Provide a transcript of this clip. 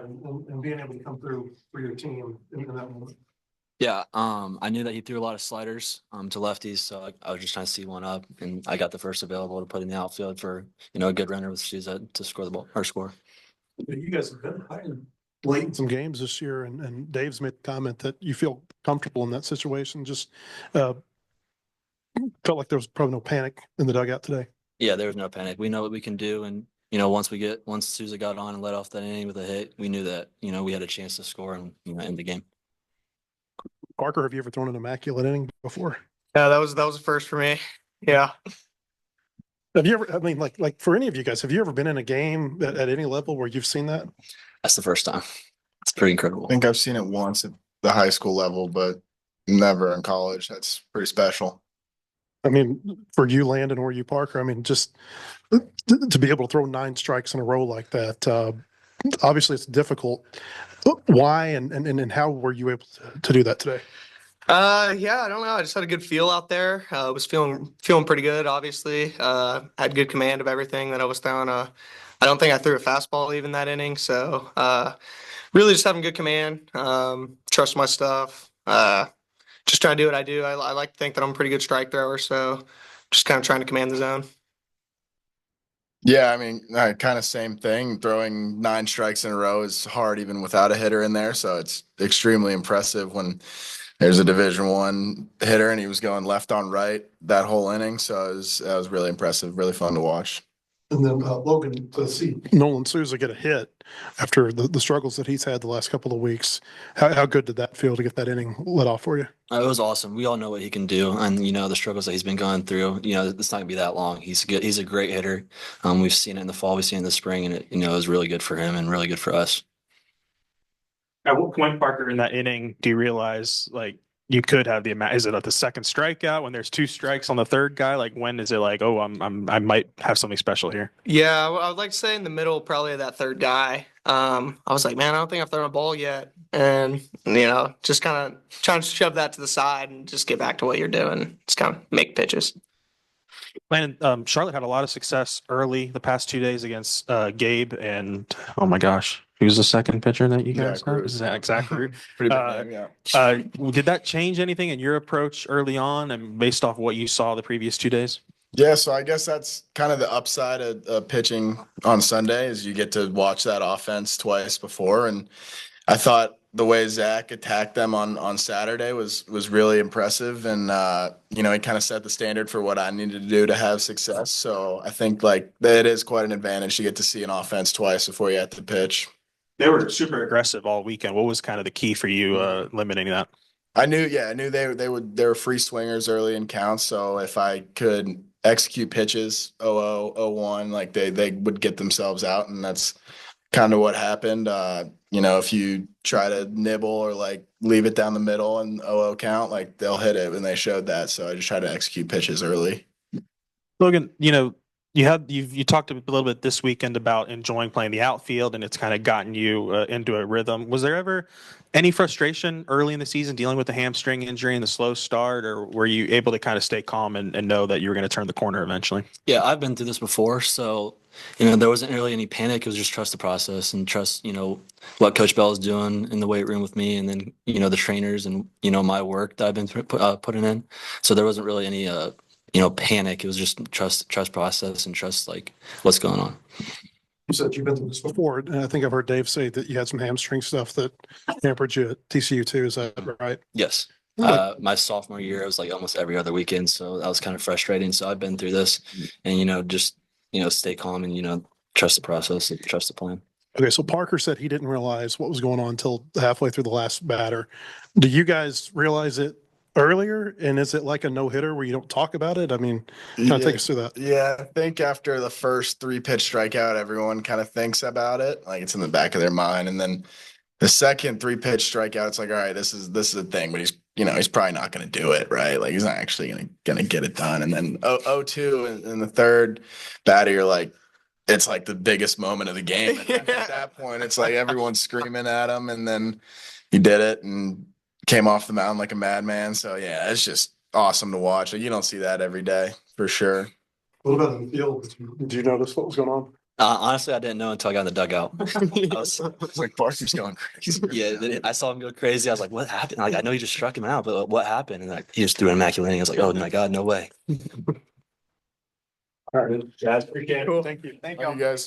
that and being able to come through for your team in that moment? Yeah, I knew that he threw a lot of sliders to lefties, so I was just trying to see one up, and I got the first available to put in the outfield for a good runner with shoes to score the ball or score. You guys have been higher late in some games this year, and Dave's made the comment that you feel comfortable in that situation. Just felt like there was probably no panic in the dugout today. Yeah, there was no panic. We know what we can do, and once Souza got on and let off that inning with a hit, we knew that we had a chance to score and end the game. Parker, have you ever thrown an immaculate inning before? Yeah, that was a first for me. Yeah. Have you ever? I mean, like for any of you guys, have you ever been in a game at any level where you've seen that? That's the first time. It's pretty incredible. I think I've seen it once at the high school level, but never in college. That's pretty special. I mean, for you, Landon, or you, Parker, I mean, just to be able to throw 9 strikes in a row like that, obviously it's difficult. Why and how were you able to do that today? Yeah, I don't know. I just had a good feel out there. Was feeling pretty good, obviously. Had good command of everything that I was throwing. I don't think I threw a fastball even that inning. So really just having good command, trust my stuff. Just trying to do what I do. I like to think that I'm a pretty good strike thrower, so just kind of trying to command the zone. Yeah, I mean, kind of same thing. Throwing 9 strikes in a row is hard even without a hitter in there. So it's extremely impressive when there's a Division I hitter and he was going left on right that whole inning. So that was really impressive, really fun to watch. And then Logan, to see Nolan Souza get a hit after the struggles that he's had the last couple of weeks. How good did that feel to get that inning let off for you? It was awesome. We all know what he can do, and the struggles that he's been going through. It's not gonna be that long. He's good. He's a great hitter. We've seen it in the fall. We've seen it in the spring, and it was really good for him and really good for us. At what point, Parker, in that inning, do you realize you could have is it at the second strikeout when there's 2 strikes on the third guy? Like when is it like, oh, I might have something special here? Yeah, I would like to say in the middle, probably of that third guy. I was like, man, I don't think I've thrown a ball yet, and just kind of trying to shove that to the side and just get back to what you're doing. Just kind of make pitches. Landon, Charlotte had a lot of success early the past 2 days against Gabe, and oh my gosh, who's the second pitcher that you guys have? Exactly. Pretty big name, yeah. Did that change anything in your approach early on and based off what you saw the previous 2 days? Yeah, so I guess that's kind of the upside of pitching on Sunday is you get to watch that offense twice before. And I thought the way Zach attacked them on Saturday was really impressive. And, he kind of set the standard for what I needed to do to have success. So I think it is quite an advantage to get to see an offense twice before you have to pitch. They were super aggressive all weekend. What was kind of the key for you limiting that? I knew they were free swingers early in counts. So if I could execute pitches 0-0, 0-1, they would get themselves out, and that's kind of what happened. If you try to nibble or leave it down the middle and 0-0 count, they'll hit it, and they showed that. So I just try to execute pitches early. Logan, you talked a little bit this weekend about enjoying playing the outfield, and it's kind of gotten you into a rhythm. Was there ever any frustration early in the season dealing with the hamstring injury and the slow start, or were you able to kind of stay calm and know that you were going to turn the corner eventually? Yeah, I've been through this before, so there wasn't really any panic. It was just trust the process and trust what Coach Bell is doing in the weight room with me, and then the trainers and my work that I've been putting in. So there wasn't really any panic. It was just trust process and trust what's going on. You said you've been through this before, and I think I've heard Dave say that you had some hamstring stuff that hampered you at TCU too. Is that right? Yes. My sophomore year, it was almost every other weekend, so that was kind of frustrating. So I've been through this, and just stay calm and trust the process and trust the plan. Okay, so Parker said he didn't realize what was going on until halfway through the last batter. Do you guys realize it earlier, and is it like a no-hitter where you don't talk about it? I mean, kind of take us through that. Yeah, I think after the first 3-pitch strikeout, everyone kind of thinks about it, it's in the back of their mind, and then the second 3-pitch strikeout, it's all right, this is a thing, but he's probably not going to do it, right? He's not actually going to get it done. And then 0-2 in the third batter, you're it's the biggest moment of the game. And at that point, it's everyone's screaming at him, and then he did it and came off the mound like a madman. So yeah, it's just awesome to watch. You don't see that every day for sure. What about in the field? Did you notice what was going on? Honestly, I didn't know until I got in the dugout. It's like Parker's going crazy. Yeah, then I saw him go crazy. I was like, "What happened?" Like, I know he just struck him out, but what happened? And like, he just threw an immaculate inning. I was like, "Oh my god, no way!" All right, guys, appreciate it. Cool. Thank you. Thank you guys.